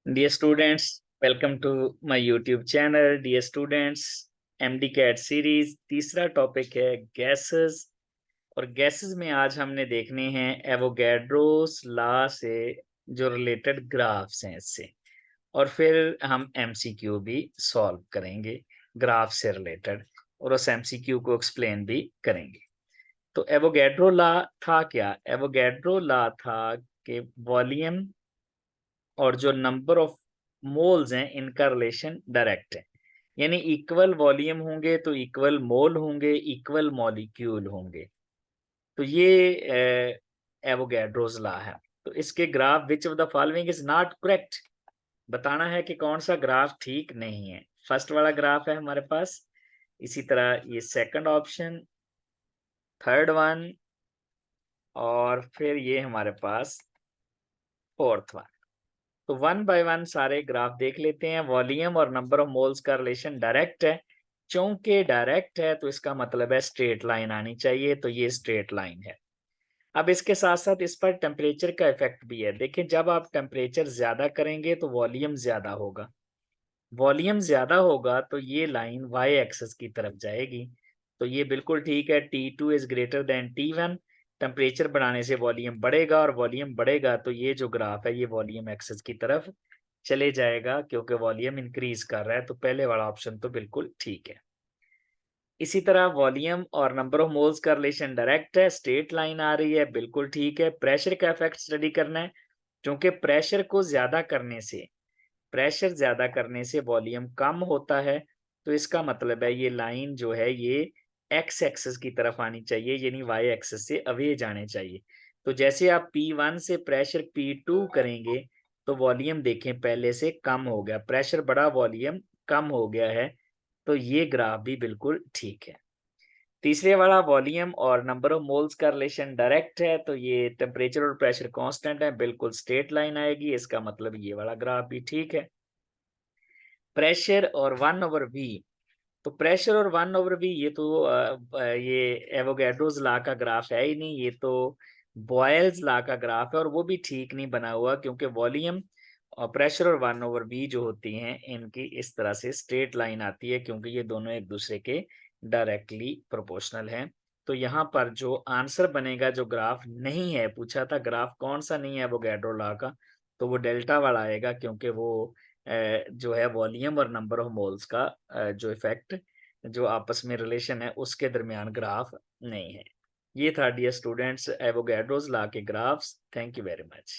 Dear students, welcome to my YouTube channel. Dear students, MD CAT series तीसरा topic है gases. और gases में आज हमने देखने हैं एवोगैड्रोस लॉ से जो रिलेटेड ग्राफ्स हैं इससे, और फिर हम एमसीक्यू भी सॉल्व करेंगे ग्राफ से रिलेटेड, और उस एमसीक्यू को एक्सप्लेन भी करेंगे। तो एवोगैड्रो लॉ था क्या? एवोगैड्रो लॉ था कि वॉल्यूम और जो नंबर ऑफ मोल्स हैं इनका रिलेशन डायरेक्ट है। यानी इक्वल वॉल्यूम होंगे तो इक्वल मोल होंगे, इक्वल मॉलिक्यूल होंगे। तो ये एवोगैड्रोस लॉ है। तो इसके graph which of the following is not correct, बताना है कि कौन सा ग्राफ ठीक नहीं है। फर्स्ट वाला ग्राफ है हमारे पास, इसी तरह ये सेकंड ऑप्शन, थर्ड वन, और फिर ये हमारे पास फोर्थ वन। तो वन बाय वन सारे ग्राफ देख लेते हैं। वॉल्यूम और नंबर ऑफ मोल्स का रिलेशन डायरेक्ट है। चूंकि डायरेक्ट है तो इसका मतलब है स्ट्रेट लाइन आनी चाहिए, तो ये स्ट्रेट लाइन है। अब इसके साथ साथ इस पर टेम्परेचर का इफेक्ट भी है। देखिए, जब आप टेम्परेचर ज्यादा करेंगे तो वॉल्यूम ज्यादा होगा। वॉल्यूम ज्यादा होगा तो ये लाइन वाई एक्सिस की तरफ जाएगी। तो ये बिल्कुल ठीक है। T2 is greater than T1। Temperature बढ़ाने से वॉल्यूम बढ़ेगा, और वॉल्यूम बढ़ेगा तो ये जो ग्राफ है ये वॉल्यूम एक्सिस की तरफ चले जाएगा, क्योंकि वॉल्यूम इंक्रीज कर रहा है। तो पहले वाला ऑप्शन तो बिल्कुल ठीक है। इसी तरह वॉल्यूम और नंबर ऑफ मोल्स का रिलेशन डायरेक्ट है, स्ट्रेट लाइन आ रही है, बिल्कुल ठीक है। प्रेशर का इफेक्ट स्टडी करना है, क्योंकि प्रेशर ज्यादा करने से वॉल्यूम कम होता है। तो इसका मतलब है ये लाइन जो है ये एक्स एक्सिस की तरफ आनी चाहिए, यानी वाई एक्सिस से अवे जाने चाहिए। तो जैसे आप P1 से प्रेशर P2 करेंगे तो वॉल्यूम देखें पहले से कम हो गया, प्रेशर बढ़ा वॉल्यूम कम हो गया है। तो ये ग्राफ भी बिल्कुल ठीक है। तीसरे वाला वॉल्यूम और नंबर ऑफ मोल्स का रिलेशन डायरेक्ट है, तो ये टेम्परेचर और प्रेशर कांस्टेंट है, बिल्कुल स्ट्रेट लाइन आएगी। इसका मतलब ये वाला ग्राफ भी ठीक है। प्रेशर और 1/V, तो प्रेशर और 1/V ये तो ये एवोगैड्रोस लॉ का ग्राफ है ही नहीं, ये तो बॉयल्स लॉ का ग्राफ है, और वो भी ठीक नहीं बना हुआ, क्योंकि वॉल्यूम और प्रेशर और 1/V जो होती हैं इनकी इस तरह से स्ट्रेट लाइन आती है, क्योंकि ये दोनों एक दूसरे के डायरेक्टली प्रोपोर्शनल हैं। तो यहाँ पर जो आंसर बनेगा, जो ग्राफ नहीं है, पूछा था ग्राफ कौन सा नहीं है एवोगैड्रो लॉ का, तो वो डेल्टा वाला आएगा, क्योंकि वो जो है वॉल्यूम और नंबर ऑफ मोल्स का जो इफेक्ट, जो आपस में रिलेशन है, उसके दरमियान ग्राफ नहीं है। ये था डियर स्टूडेंट्स एवोगैड्रोस लॉ के graphs. Thank you very much.